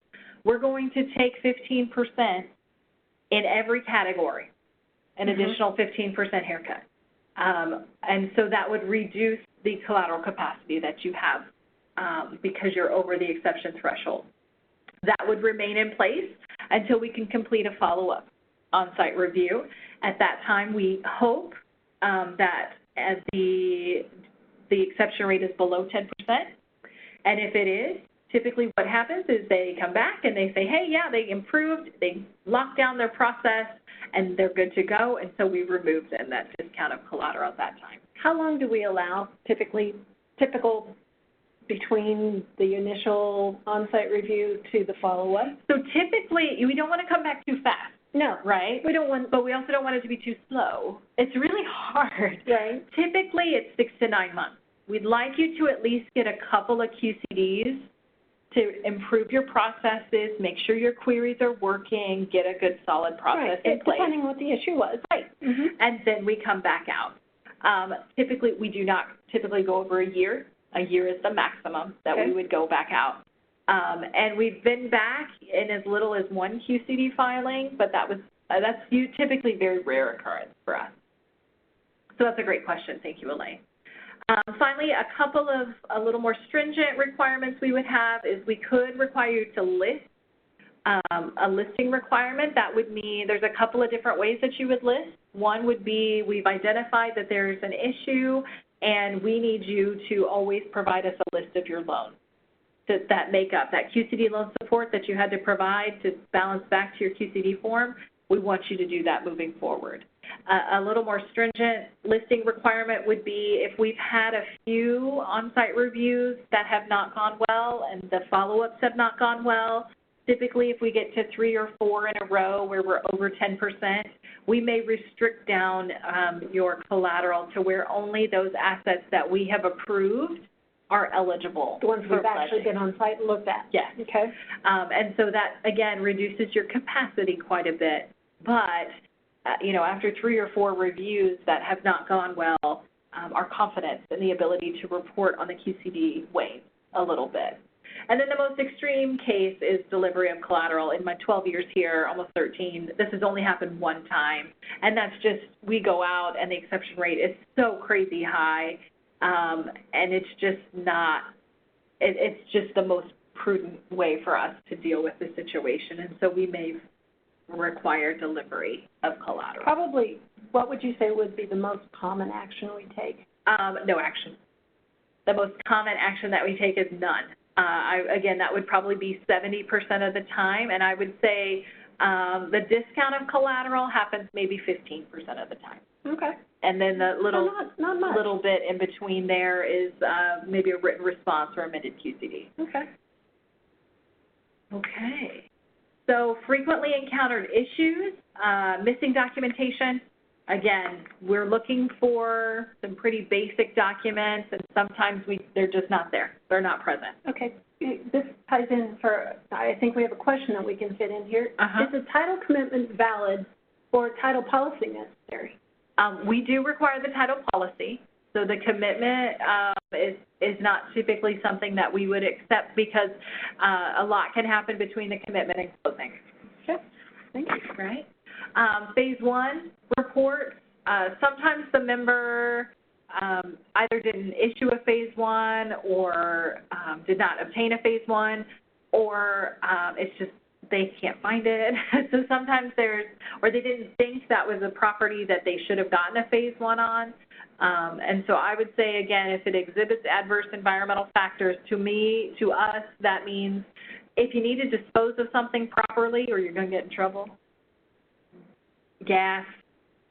we're going to take 15% in every category, an additional 15% haircut. And so that would reduce the collateral capacity that you have because you're over the exception threshold. That would remain in place until we can complete a follow-up on-site review. At that time, we hope that as the exception rate is below 10%, and if it is, typically what happens is they come back and they say, hey, yeah, they improved, they locked down their process, and they're good to go, and so we remove them that discount of collateral at that time. How long do we allow typical between the initial on-site review to the follow-up? So typically, we don't want to come back too fast. No. Right? We don't want, but we also don't want it to be too slow. It's really hard. Right. Typically, it's 6 to 9 months. We'd like you to at least get a couple of QCDs to improve your processes, make sure your queries are working, get a good solid process in place. Depending on what the issue was. Right. Mm-hmm. And then we come back out. Typically, we do not typically go over a year. A year is the maximum that we would go back out. And we've been back in as little as one QCD filing, but that's typically very rare occurrence for us. So that's a great question. Thank you, Elaine. Finally, a couple of a little more stringent requirements we would have is we could require you to list a listing requirement. That would mean there's a couple of different ways that you would list. One would be we've identified that there's an issue and we need you to always provide us a list of your loans that make up that QCD loan support that you had to provide to balance back to your QCD form. We want you to do that moving forward. A little more stringent listing requirement would be if we've had a few on-site reviews that have not gone well and the follow-ups have not gone well, typically if we get to 3 or 4 in a row where we're over 10%, we may restrict down your collateral to where only those assets that we have approved are eligible. The ones we've actually been on site and looked at. Yes. Okay. And so that, again, reduces your capacity quite a bit. But, after 3 or 4 reviews that have not gone well, our confidence in the ability to report on the QCD wanes a little bit. And then the most extreme case is delivery of collateral. In my 12 years here, almost 13, this has only happened one time. And that's just, we go out and the exception rate is so crazy high. And it's just not, it's just the most prudent way for us to deal with the situation. And so we may require delivery of collateral. Probably, what would you say would be the most common action we take? No action. The most common action that we take is none. Again, that would probably be 70% of the time. And I would say the discount of collateral happens maybe 15% of the time. Okay. And then the little not much. Little bit in between there is maybe a written response or amended QCD. Okay. Okay. So frequently encountered issues, missing documentation. Again, we're looking for some pretty basic documents, and sometimes they're just not there. They're not present. Okay. This ties in I think we have a question that we can fit in here. Is the title commitment valid or title policy necessary? We do require the title policy. So the commitment is not typically something that we would accept because a lot can happen between the commitment and closing. Okay. Thank you. Right. Phase 1 report. Sometimes the member either didn't issue a Phase 1 or did not obtain a Phase 1, or it's just they can't find it. So sometimes or they didn't think that was a property that they should have gotten a Phase 1 on. And so I would say, again, if it exhibits adverse environmental factors, to us, that means if you need to dispose of something properly or you're going to get in trouble, gas,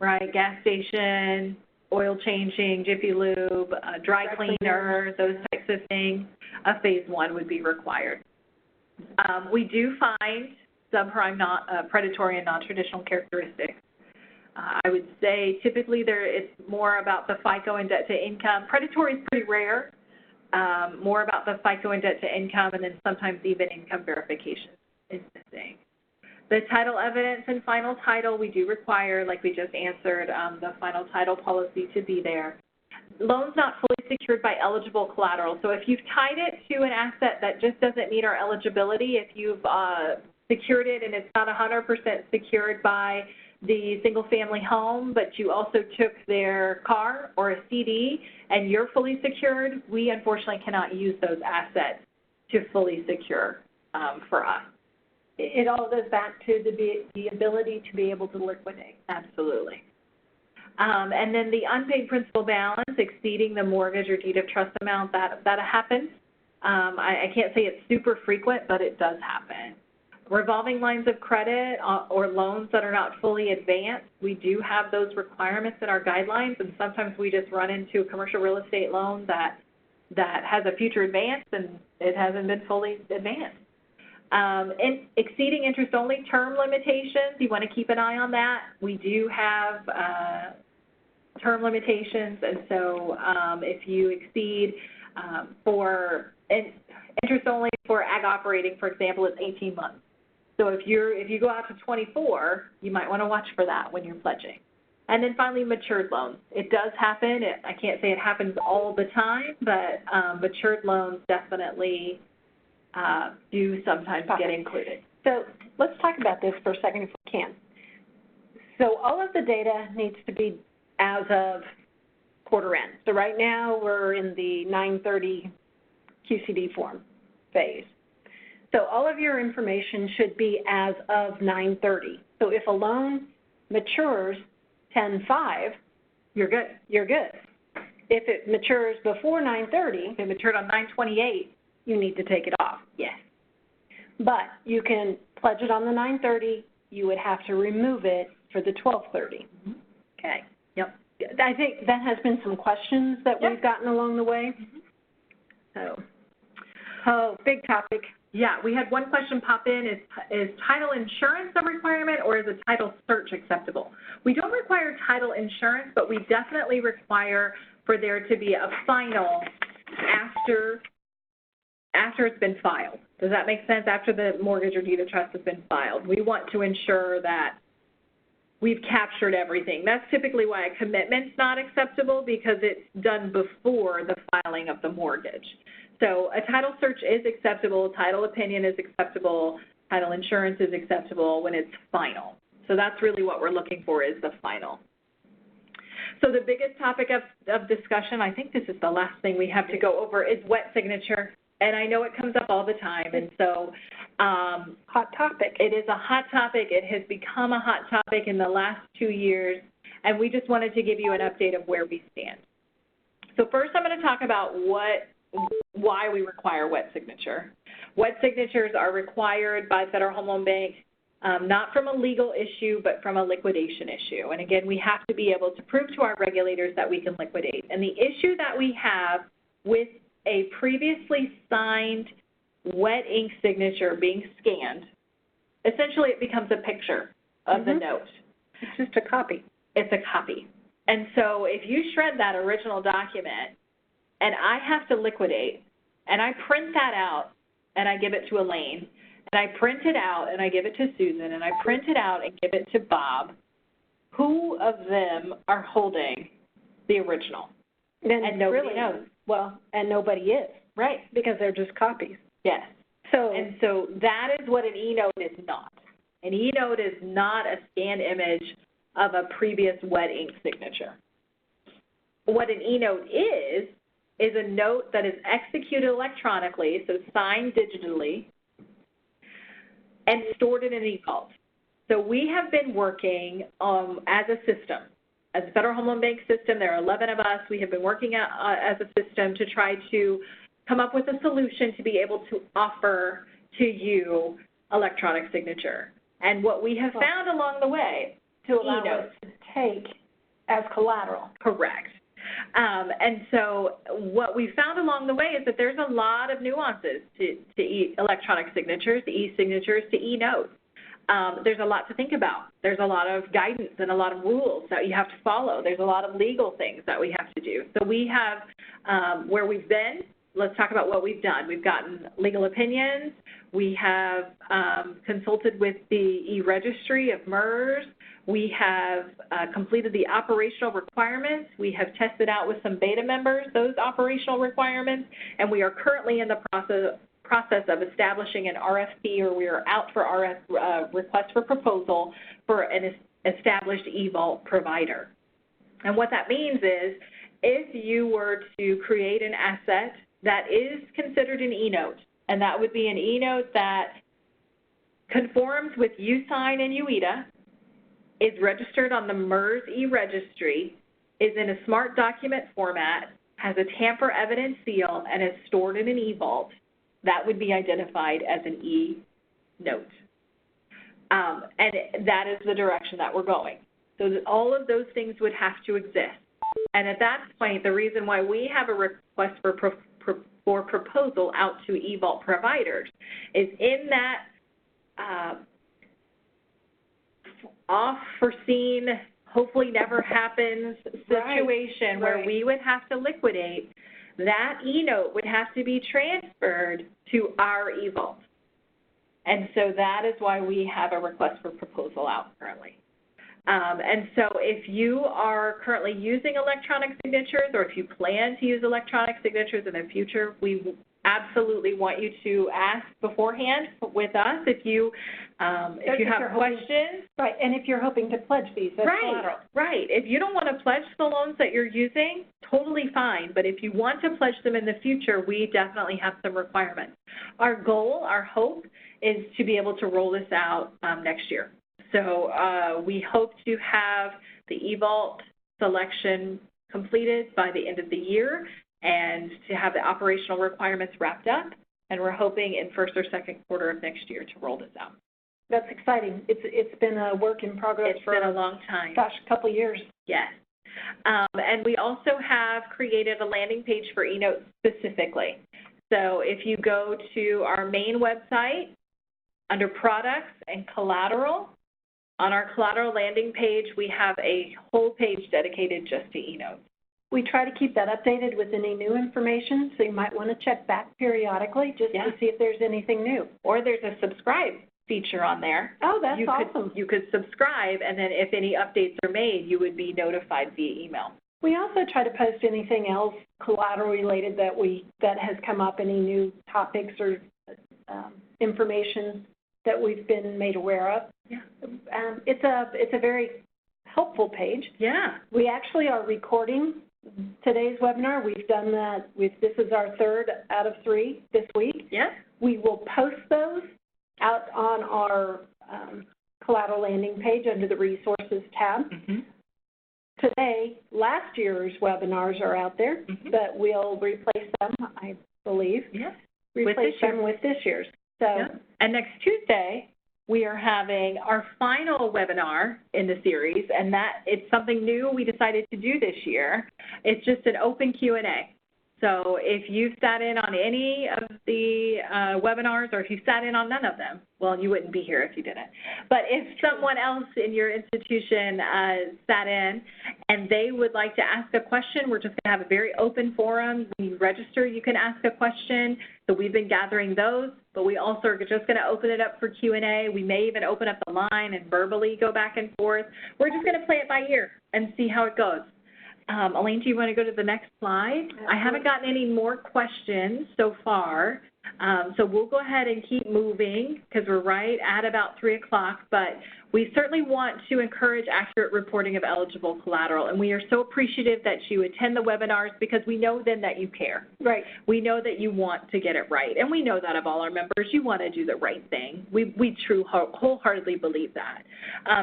right, gas station, oil changing, Jiffy Lube, dry cleaner, those types of things, a phase 1 would be required. We do find subprime predatory and non-traditional characteristics. I would say typically it's more about the FICO and debt to income. Predatory is pretty rare, more about the FICO and debt to income, and then sometimes even income verification is missing. The title evidence and final title, we do require, like we just answered, the final title policy to be there. Loans not fully secured by eligible collateral. So if you've tied it to an asset that just doesn't meet our eligibility, if you've secured it and it's not 100% secured by the single-family home, but you also took their car or a CD and you're fully secured, we unfortunately cannot use those assets to fully secure for us. It all goes back to the ability to be able to liquidate. Absolutely. And then the unpaid principal balance exceeding the mortgage or deed of trust amount, that happens. I can't say it's super frequent, but it does happen. Revolving lines of credit or loans that are not fully advanced, we do have those requirements in our guidelines, and sometimes we just run into a commercial real estate loan that has a future advance and it hasn't been fully advanced. And exceeding interest-only term limitations, you want to keep an eye on that. We do have term limitations, and so if you exceed for interest-only for ag operating, for example, it's 18 months. So if you go out to 24, you might want to watch for that when you're pledging. And then finally, matured loans. It does happen. I can't say it happens all the time, but matured loans definitely do sometimes get included. So let's talk about this for a second if we can. So all of the data needs to be as of quarter end. So right now we're in the 9/30 QCD form phase. So all of your information should be as of 9/30. So if a loan matures 10/5, you're good. You're good. If it matures before 9/30, if it matured on 9/28, you need to take it off. Yes. But you can pledge it on the 9/30. You would have to remove it for the 12/30. Mm-hmm. Okay. Yep. I think that has been some questions that we've gotten along the way. Mm-hmm. So, big topic. Yeah, we had one question pop in. Is title insurance a requirement or is a title search acceptable? We don't require title insurance, but we definitely require for there to be a final after it's been filed. Does that make sense? After the mortgage or deed of trust has been filed. We want to ensure that we've captured everything. That's typically why a commitment's not acceptable, because it's done before the filing of the mortgage. So a title search is acceptable, title opinion is acceptable, title insurance is acceptable when it's final. So that's really what we're looking for, is the final. So the biggest topic of discussion, I think this is the last thing we have to go over, is wet signature. And I know it comes up all the time, and so hot topic. It is a hot topic. It has become a hot topic in the last 2 years, and we just wanted to give you an update of where we stand. So first I'm going to talk about why we require wet signature. Wet signatures are required by Federal Home Loan Bank, not from a legal issue, but from a liquidation issue. And again, we have to be able to prove to our regulators that we can liquidate. And the issue that we have with a previously signed wet ink signature being scanned, essentially it becomes a picture of the note. It's just a copy. It's a copy. And so if you shred that original document and I have to liquidate and I print that out and I give it to Elaine, and I print it out and I give it to Susan, and I print it out and give it to Bob, who of them are holding the original? And nobody really knows. Well, and nobody is. Right. Because they're just copies. Yes. So that is what an e-note is not. An e-note is not a scanned image of a previous wet ink signature. What an e-note is a note that is executed electronically, so signed digitally, and stored in an e-vault. So we have been working as a system. As a Federal Home Loan Bank system, there are 11 of us. We have been working as a system to try to come up with a solution to be able to offer to you electronic signature. And what we have found along the way, to allow us to take as collateral. Correct. And so what we found along the way is that there's a lot of nuances to electronic signatures, to e-signatures, to e-notes. There's a lot to think about. There's a lot of guidance and a lot of rules that you have to follow. There's a lot of legal things that we have to do. So we have, where we've been, let's talk about what we've done. We've gotten legal opinions. We have consulted with the e-registry of MERS. We have completed the operational requirements. We have tested out with some beta members those operational requirements, and we are currently in the process of establishing an RFP, or we are out for request for proposal for an established eVault provider. And what that means is if you were to create an asset that is considered an e-note, and that would be an e-note that conforms with USign and UITA, is registered on the MERS e-registry, is in a smart document format, has a tamper evident seal, and is stored in an eVault, that would be identified as an e-note. And that is the direction that we're going. So that all of those things would have to exist. And at that point, the reason why we have a request for proposal out to eVault providers is in that off-foreseen, hopefully never happens situation where we would have to liquidate, that e-note would have to be transferred to our eVault. And so that is why we have a request for proposal out currently. And so if you are currently using electronic signatures, or if you plan to use electronic signatures in the future, we absolutely want you to ask beforehand with us if you have questions. Right, and if you're hoping to pledge these as collateral. Right. If you don't want to pledge the loans that you're using, totally fine. But if you want to pledge them in the future, we definitely have some requirements. Our goal, our hope, is to be able to roll this out next year. So we hope to have the eVault selection completed by the end of the year and to have the operational requirements wrapped up. And we're hoping in first or second quarter of next year to roll this out. That's exciting. It's been a work in progress for a long time. Gosh, a couple of years. Yes. And we also have created a landing page for eNote specifically. So if you go to our main website, under products and collateral, on our collateral landing page, we have a whole page dedicated just to eNote. We try to keep that updated with any new information, so you might want to check back periodically just to see if there's anything new. Or there's a subscribe feature on there. Oh, that's awesome. You could subscribe, and then if any updates are made, you would be notified via email. We also try to post anything else collateral related that has come up, any new topics or information that we've been made aware of. Yeah. It's a very helpful page. Yeah. We actually are recording today's webinar. We've done that. This is our 3rd out of 3 this week. Yeah. We will post those out on our collateral landing page under the resources tab. Mm-hmm. Today, last year's webinars are out there, but we'll replace them, I believe. Yeah. Replace them with this year's. So. Yeah. And next Tuesday, we are having our final webinar in the series, and that it's something new we decided to do this year. It's just an open Q&A. So if you sat in on any of the webinars, or if you sat in on none of them, well, you wouldn't be here if you didn't. But if someone else in your institution sat in and they would like to ask a question, we're just going to have a very open forum. When you register, you can ask a question. So we've been gathering those, but we also are just going to open it up for Q&A. We may even open up the line and verbally go back and forth. We're just going to play it by ear and see how it goes. Elaine, do you want to go to the next slide? I haven't gotten any more questions so far, so we'll go ahead and keep moving because we're right at about 3 o'clock, but we certainly want to encourage accurate reporting of eligible collateral, and we are so appreciative that you attend the webinars because we know then that you care. Right. We know that you want to get it right, and we know that of all our members, you want to do the right thing. We wholeheartedly believe that.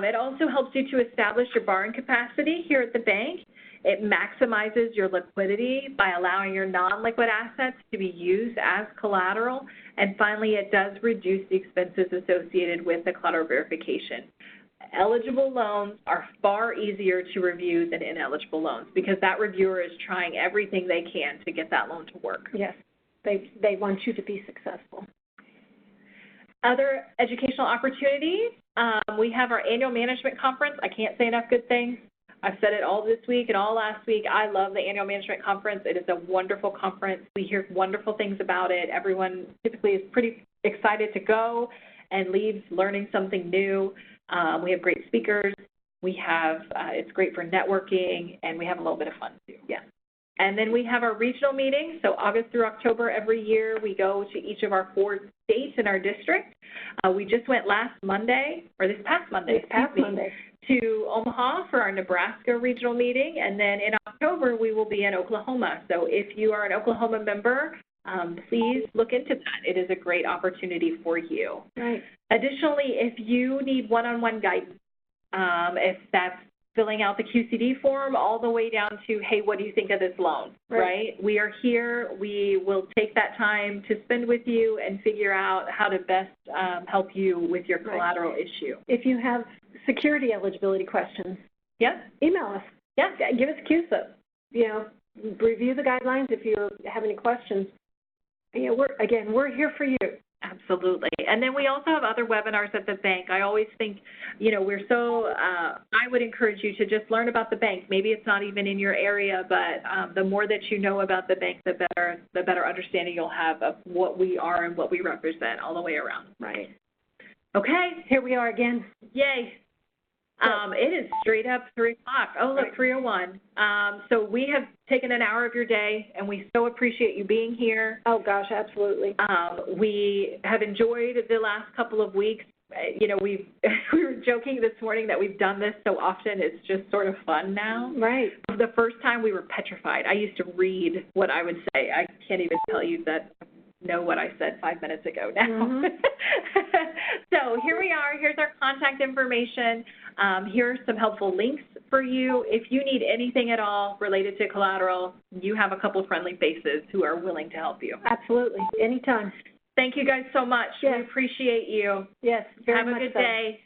It also helps you to establish your borrowing capacity here at the bank. It maximizes your liquidity by allowing your non-liquid assets to be used as collateral. And finally, it does reduce the expenses associated with the collateral verification. eligible loans are far easier to review than ineligible loans because that reviewer is trying everything they can to get that loan to work. Yes, they want you to be successful. Other educational opportunities, we have our annual management conference. I can't say enough good things. I've said it all this week and all last week. I love the annual management conference. It is a wonderful conference. We hear wonderful things about it. Everyone typically is pretty excited to go and leaves learning something new. We have great speakers. We have, it's great for networking, and we have a little bit of fun too. Yeah. And then we have our regional meetings. So August through October every year, we go to each of our 4 states in our district. We just went last Monday, or this past Monday, to Omaha for our Nebraska regional meeting. And then in October, we will be in Oklahoma. So if you are an Oklahoma member, please look into that. It is a great opportunity for you. Right. Additionally, if you need one-on-one guidance, if that's filling out the QCD form all the way down to, hey, what do you think of this loan, right? We are here. We will take that time to spend with you and figure out how to best help you with your collateral issue. If you have security eligibility questions, email us. Yeah, give us CUSA. You know, review the guidelines if you have any questions. Yeah, we're here for you. Absolutely. And then we also have other webinars at the bank. I always think, you know, I would encourage you to just learn about the bank. Maybe it's not even in your area, but the more that you know about the bank, the better understanding you'll have of what we are and what we represent all the way around. Right. Okay. Here we are again. Yay. It is straight up 3 o'clock. Oh, look, 3:01. So we have taken an hour of your day, and we so appreciate you being here. Oh, gosh, absolutely. We have enjoyed the last couple of weeks. You know, we were joking this morning that we've done this so often, it's just sort of fun now. Right. The first time we were petrified. I used to read what I would say. I can't even tell you that know what I said 5 minutes ago now. Mm-hmm. So here we are. Here's our contact information. Here are some helpful links for you. If you need anything at all related to collateral, you have a couple friendly faces who are willing to help you. Absolutely. Anytime. Thank you guys so much. Yes. We appreciate you. Yes, very much. Have a good day.